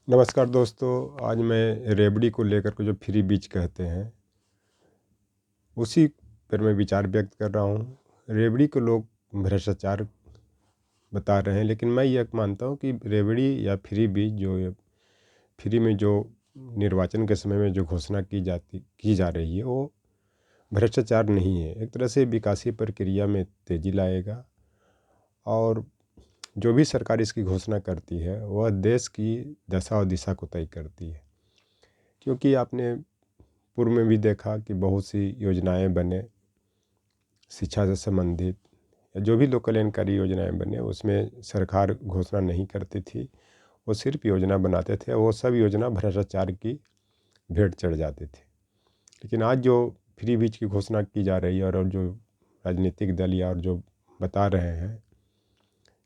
नमस्कार दोस्तों, आज मैं रेवड़ी को लेकर के जो फ्री बीज कहते हैं उसी पर मैं विचार व्यक्त कर रहा हूँ। रेवड़ी को लोग भ्रष्टाचार बता रहे हैं, लेकिन मैं ये मानता हूँ कि रेवड़ी या फ्री बीज जो ये फ्री में जो निर्वाचन के समय में जो घोषणा की जा रही है वो भ्रष्टाचार नहीं है। एक तरह से विकासीय प्रक्रिया में तेज़ी लाएगा और जो भी सरकार इसकी घोषणा करती है वह देश की दशा और दिशा को तय करती है। क्योंकि आपने पूर्व में भी देखा कि बहुत सी योजनाएं बने शिक्षा से संबंधित या जो भी लोक कल्याणकारी योजनाएं बने उसमें सरकार घोषणा नहीं करती थी, वो सिर्फ योजना बनाते थे। वो सब योजना भ्रष्टाचार की भेंट चढ़ जाते थे। लेकिन आज जो फ्री बीज की घोषणा की जा रही है और जो राजनीतिक दल या और जो बता रहे हैं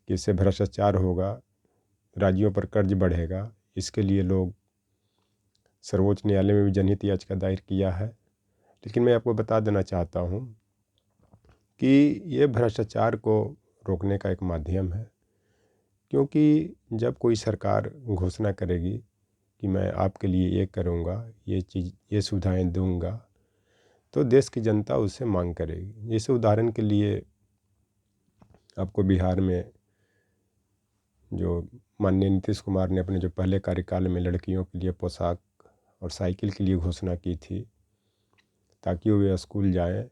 कि इससे भ्रष्टाचार होगा, राज्यों पर कर्ज बढ़ेगा, इसके लिए लोग सर्वोच्च न्यायालय में भी जनहित याचिका दायर किया है। लेकिन मैं आपको बता देना चाहता हूँ कि ये भ्रष्टाचार को रोकने का एक माध्यम है। क्योंकि जब कोई सरकार घोषणा करेगी कि मैं आपके लिए ये करूँगा, ये चीज़, ये सुविधाएं दूंगा, तो देश की जनता उससे मांग करेगी। जैसे उदाहरण के लिए आपको बिहार में जो माननीय नीतीश कुमार ने अपने जो पहले कार्यकाल में लड़कियों के लिए पोशाक और साइकिल के लिए घोषणा की थी ताकि वे स्कूल जाएं,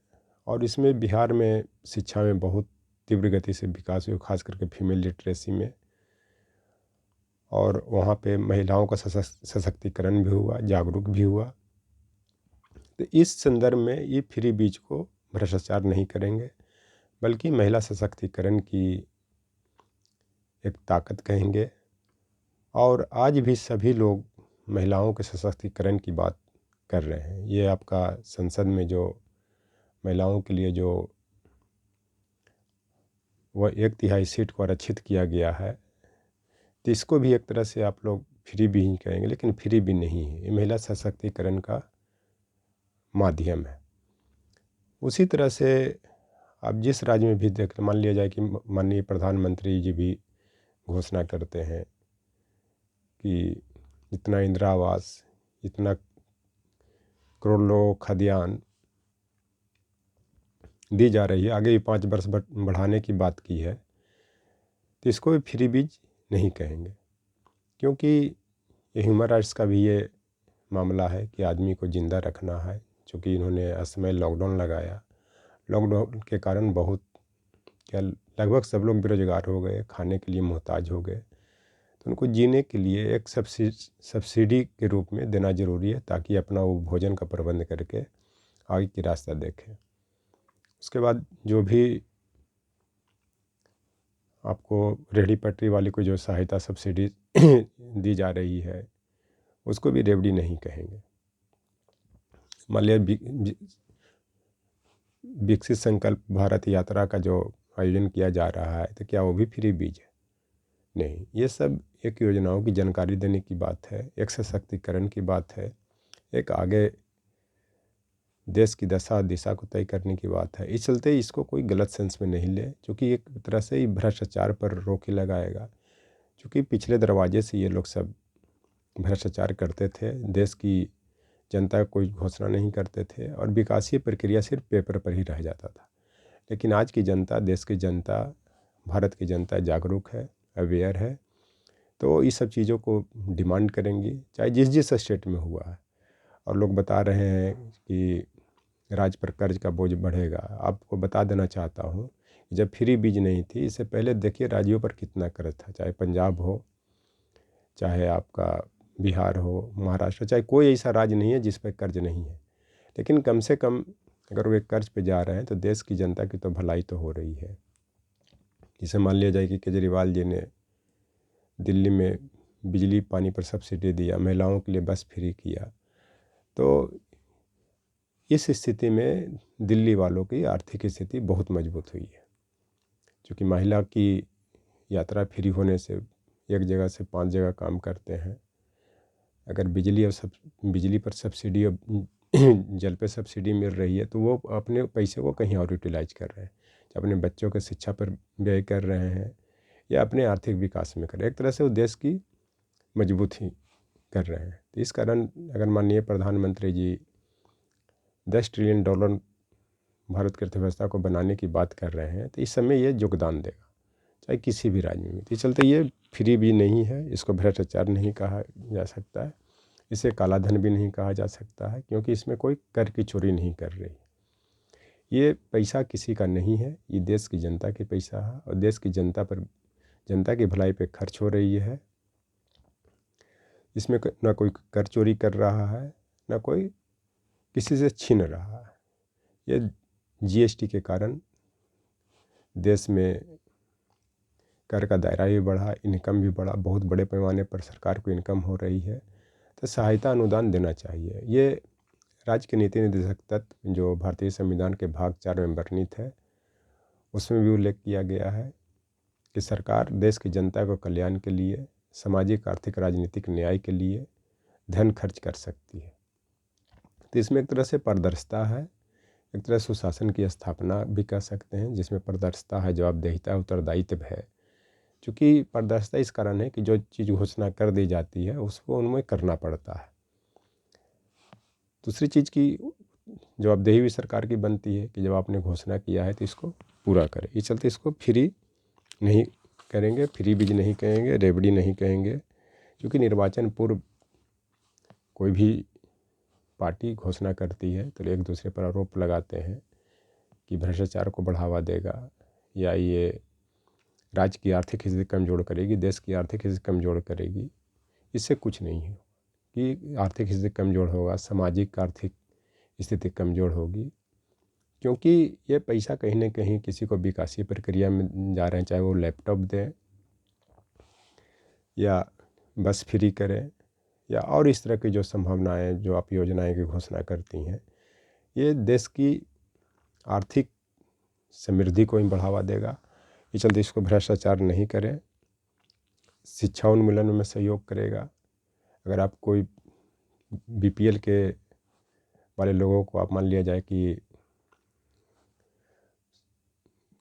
और इसमें बिहार में शिक्षा में बहुत तीव्र गति से विकास हुआ, खास करके फीमेल लिटरेसी में, और वहाँ पे महिलाओं का सशक्तिकरण भी हुआ, जागरूक भी हुआ। तो इस संदर्भ में ये फ्री बीज को भ्रष्टाचार नहीं करेंगे, बल्कि महिला सशक्तिकरण की एक ताकत कहेंगे। और आज भी सभी लोग महिलाओं के सशक्तिकरण की बात कर रहे हैं। ये आपका संसद में जो महिलाओं के लिए जो वह 1/3 सीट को आरक्षित किया गया है, तो इसको भी एक तरह से आप लोग फ्री भी ही कहेंगे, लेकिन फ्री भी नहीं है। ये महिला सशक्तिकरण का माध्यम है। उसी तरह से आप जिस राज्य में भी देख, मान लिया जाए कि माननीय प्रधानमंत्री जी भी घोषणा करते हैं कि इतना इंदिरा आवास, इतना करोड़ लोगों को खाद्यान्न दी जा रही है, आगे भी 5 वर्ष बढ़ाने की बात की है, तो इसको भी फ्री बीज नहीं कहेंगे। क्योंकि ये ह्यूमन राइट्स का भी ये मामला है कि आदमी को ज़िंदा रखना है। चूँकि इन्होंने असमय लॉकडाउन लगाया, लॉकडाउन के कारण बहुत क्या लगभग सब लोग बेरोजगार हो गए, खाने के लिए मोहताज हो गए। तो उनको जीने के लिए एक सब्सिडी के रूप में देना ज़रूरी है, ताकि अपना वो भोजन का प्रबंध करके आगे की रास्ता देखें। उसके बाद जो भी आपको रेहड़ी पटरी वाले को जो सहायता सब्सिडी दी जा रही है, उसको भी रेवड़ी नहीं कहेंगे। मान लिया विकसित संकल्प भारत यात्रा का जो आयोजन किया जा रहा है, तो क्या वो भी फ्री बीज है? नहीं। ये सब एक योजनाओं की जानकारी देने की बात है, एक सशक्तिकरण की बात है, एक आगे देश की दशा दिशा को तय करने की बात है। इस चलते इसको कोई गलत सेंस में नहीं ले, क्योंकि एक तरह से ही भ्रष्टाचार पर रोक ही लगाएगा। क्योंकि पिछले दरवाजे से ये लोग सब भ्रष्टाचार करते थे, देश की जनता कोई घोषणा नहीं करते थे, और विकासीय प्रक्रिया सिर्फ पेपर पर ही रह जाता था। लेकिन आज की जनता, देश की जनता, भारत की जनता जागरूक है, अवेयर है, तो इस सब चीज़ों को डिमांड करेंगी, चाहे जिस जिस स्टेट में हुआ है। और लोग बता रहे हैं कि राज्य पर कर्ज का बोझ बढ़ेगा। आपको बता देना चाहता हूँ, जब फ्री बीज नहीं थी, इससे पहले देखिए राज्यों पर कितना कर्ज था, चाहे पंजाब हो, चाहे आपका बिहार हो, महाराष्ट्र, चाहे कोई ऐसा राज्य नहीं है जिस पर कर्ज नहीं है। लेकिन कम से कम अगर वे कर्ज पे जा रहे हैं तो देश की जनता की तो भलाई तो हो रही है। जैसे मान लिया जाए कि केजरीवाल जी ने दिल्ली में बिजली पानी पर सब्सिडी दिया, महिलाओं के लिए बस फ्री किया, तो इस स्थिति में दिल्ली वालों की आर्थिक स्थिति बहुत मजबूत हुई है। क्योंकि महिला की यात्रा फ्री होने से एक जगह से 5 जगह काम करते हैं। अगर बिजली पर सब्सिडी और जल पे सब्सिडी मिल रही है, तो वो अपने पैसे को कहीं और यूटिलाइज कर रहे हैं, अपने बच्चों के शिक्षा पर व्यय कर रहे हैं या अपने आर्थिक विकास में कर रहे हैं। एक तरह से वो देश की मजबूती कर रहे हैं। तो इस कारण अगर माननीय प्रधानमंत्री जी $10 ट्रिलियन भारत की अर्थव्यवस्था को बनाने की बात कर रहे हैं, तो इस समय ये योगदान देगा, चाहे किसी भी राज्य में। तो इस चलते ये फ्री भी नहीं है, इसको भ्रष्टाचार नहीं कहा जा सकता है, इसे काला धन भी नहीं कहा जा सकता है, क्योंकि इसमें कोई कर की चोरी नहीं कर रही। ये पैसा किसी का नहीं है, ये देश की जनता की पैसा है और देश की जनता की भलाई पे खर्च हो रही है। इसमें ना कोई कर चोरी कर रहा है, ना कोई किसी से छीन रहा है। ये जीएसटी के कारण देश में कर का दायरा भी बढ़ा, इनकम भी बढ़ा, बहुत बड़े पैमाने पर सरकार को इनकम हो रही है। तो सहायता अनुदान देना चाहिए। ये राज्य के नीति निर्देशक तत्व जो भारतीय संविधान के भाग 4 में वर्णित है, उसमें भी उल्लेख किया गया है कि सरकार देश की जनता को कल्याण के लिए, सामाजिक आर्थिक राजनीतिक न्याय के लिए धन खर्च कर सकती है। तो इसमें एक तरह से पारदर्शिता है, एक तरह सुशासन की स्थापना भी कह सकते हैं, जिसमें पारदर्शिता है, जवाबदेहिता, उत्तरदायित्व है। चूँकि पारदर्शिता इस कारण है कि जो चीज़ घोषणा कर दी जाती है उसको उनमें करना पड़ता है। दूसरी चीज़ की जवाबदेही भी सरकार की बनती है कि जब आपने घोषणा किया है तो इसको पूरा करें। इस चलते इसको फ्री नहीं करेंगे, फ्री बीज नहीं कहेंगे, रेवड़ी नहीं कहेंगे, क्योंकि निर्वाचन पूर्व कोई भी पार्टी घोषणा करती है तो एक दूसरे पर आरोप लगाते हैं कि भ्रष्टाचार को बढ़ावा देगा या ये राज्य की आर्थिक स्थिति कमज़ोर करेगी, देश की आर्थिक स्थिति कमज़ोर करेगी। इससे कुछ नहीं है कि आर्थिक स्थिति कमज़ोर होगा, सामाजिक आर्थिक स्थिति कमज़ोर होगी, क्योंकि ये पैसा कहीं ना कहीं किसी को विकासीय प्रक्रिया में जा रहे हैं, चाहे वो लैपटॉप दें या बस फ्री करें या और इस तरह की जो संभावनाएं, जो आप योजनाएं की घोषणा करती हैं, ये देश की आर्थिक समृद्धि को ही बढ़ावा देगा। इस चलते इसको भ्रष्टाचार नहीं करें, शिक्षा उन्मूलन में सहयोग करेगा। अगर आप कोई बीपीएल के वाले लोगों को आप मान लिया जाए कि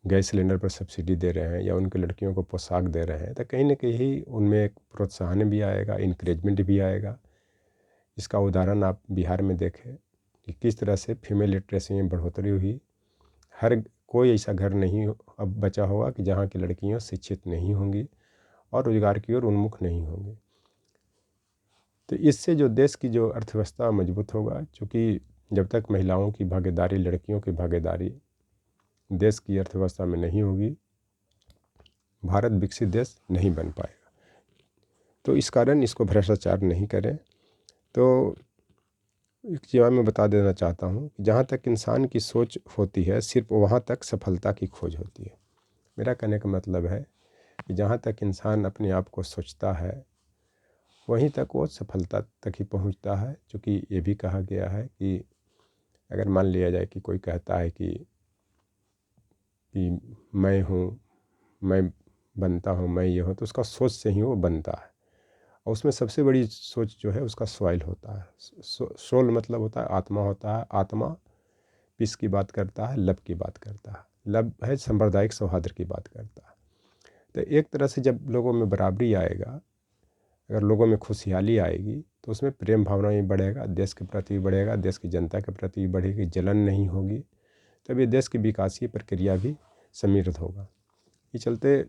गैस सिलेंडर पर सब्सिडी दे रहे हैं या उनके लड़कियों को पोशाक दे रहे हैं, तो कहीं ना कहीं उनमें एक प्रोत्साहन भी आएगा, इंकरेजमेंट भी आएगा। इसका उदाहरण आप बिहार में देखें कि किस तरह से फीमेल लिटरेसी में बढ़ोतरी हुई। हर कोई ऐसा घर नहीं अब बचा होगा कि जहाँ की लड़कियाँ शिक्षित नहीं होंगी और रोजगार की ओर उन्मुख नहीं होंगी। तो इससे जो देश की जो अर्थव्यवस्था मजबूत होगा, क्योंकि जब तक महिलाओं की भागीदारी, लड़कियों की भागीदारी देश की अर्थव्यवस्था में नहीं होगी, भारत विकसित देश नहीं बन पाएगा। तो इस कारण इसको भ्रष्टाचार नहीं करें। तो एक चीज़ मैं बता देना चाहता हूँ कि जहाँ तक इंसान की सोच होती है, सिर्फ वहाँ तक सफलता की खोज होती है। मेरा कहने का मतलब है कि जहाँ तक इंसान अपने आप को सोचता है, वहीं तक वो सफलता तक ही पहुँचता है। क्योंकि ये भी कहा गया है कि अगर मान लिया जाए कि कोई कहता है कि मैं हूँ, मैं बनता हूँ, मैं ये हूँ, तो उसका सोच से ही वो बनता है। और उसमें सबसे बड़ी सोच जो है उसका सॉइल होता है। सोल मतलब होता है आत्मा होता है। आत्मा पीस की बात करता है, लब की बात करता है। लब है सांप्रदायिक सौहार्द की बात करता है। तो एक तरह से जब लोगों में बराबरी आएगा, अगर लोगों में खुशहाली आएगी, तो उसमें प्रेम भावना भी बढ़ेगा, देश के प्रति भी बढ़ेगा, देश की जनता के प्रति भी बढ़ेगी, जलन नहीं होगी, तब ये देश की विकासीय प्रक्रिया भी समृद्ध होगा। इस चलते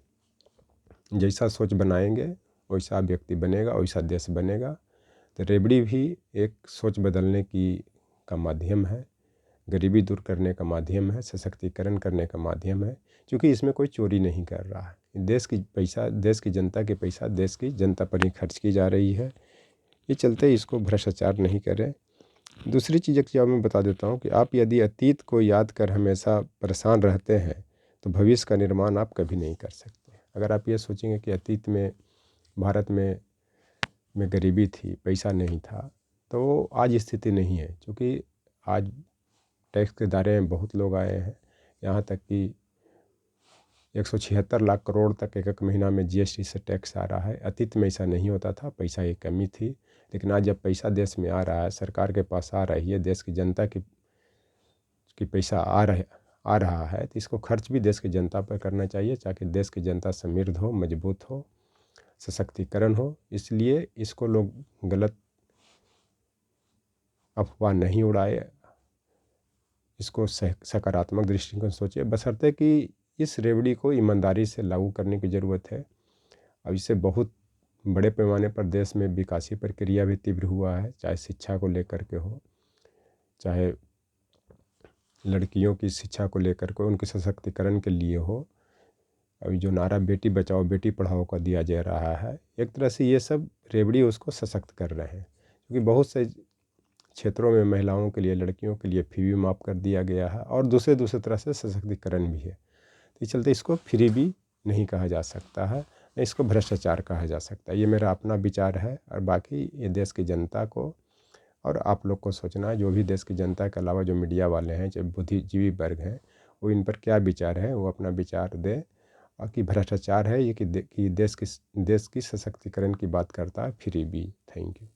जैसा सोच बनाएंगे वैसा व्यक्ति बनेगा, वैसा देश बनेगा। तो रेवड़ी भी एक सोच बदलने का माध्यम है, गरीबी दूर करने का माध्यम है, सशक्तिकरण करने का माध्यम है। क्योंकि इसमें कोई चोरी नहीं कर रहा है। देश की जनता के पैसा देश की जनता पर ही खर्च की जा रही है। ये चलते इसको भ्रष्टाचार नहीं करें। दूसरी चीज़ एक चीज़ मैं बता देता हूँ कि आप यदि अतीत को याद कर हमेशा परेशान रहते हैं, तो भविष्य का निर्माण आप कभी नहीं कर सकते। अगर आप ये सोचेंगे कि अतीत में भारत में गरीबी थी, पैसा नहीं था, तो आज स्थिति नहीं है। क्योंकि आज टैक्स के दायरे में बहुत लोग आए हैं। यहाँ तक कि 176 लाख करोड़ तक एक महीना में जीएसटी से टैक्स आ रहा है। अतीत में ऐसा नहीं होता था, पैसा की कमी थी। लेकिन आज जब पैसा देश में आ रहा है, सरकार के पास आ रही है, देश की जनता की पैसा आ रहा है, तो इसको खर्च भी देश की जनता पर करना चाहिए, ताकि देश की जनता समृद्ध हो, मजबूत हो, सशक्तिकरण हो, इसलिए इसको लोग गलत अफवाह नहीं उड़ाए, इसको सकारात्मक दृष्टिकोण सोचे, बशर्ते कि इस रेवड़ी को ईमानदारी से लागू करने की ज़रूरत है। अब इसे बहुत बड़े पैमाने पर देश में विकासीय प्रक्रिया भी तीव्र हुआ है, चाहे शिक्षा को लेकर के हो, चाहे लड़कियों की शिक्षा को लेकर के, उनके सशक्तिकरण के लिए हो। अभी जो नारा बेटी बचाओ बेटी पढ़ाओ का दिया जा रहा है, एक तरह से ये सब रेवड़ी उसको सशक्त कर रहे हैं, क्योंकि बहुत से क्षेत्रों में महिलाओं के लिए, लड़कियों के लिए फ़ी भी माफ़ कर दिया गया है और दूसरे तरह से सशक्तिकरण भी है। तो इस चलते इसको फ्री भी नहीं कहा जा सकता है, न इसको भ्रष्टाचार कहा जा सकता है। ये मेरा अपना विचार है, और बाकी ये देश की जनता को और आप लोग को सोचना है, जो भी देश की जनता के अलावा जो मीडिया वाले हैं, जो बुद्धिजीवी वर्ग हैं, वो इन पर क्या विचार है, वो अपना विचार दें। और कि भ्रष्टाचार है ये कि देश की सशक्तिकरण की बात करता है, फ्री भी। Thank you.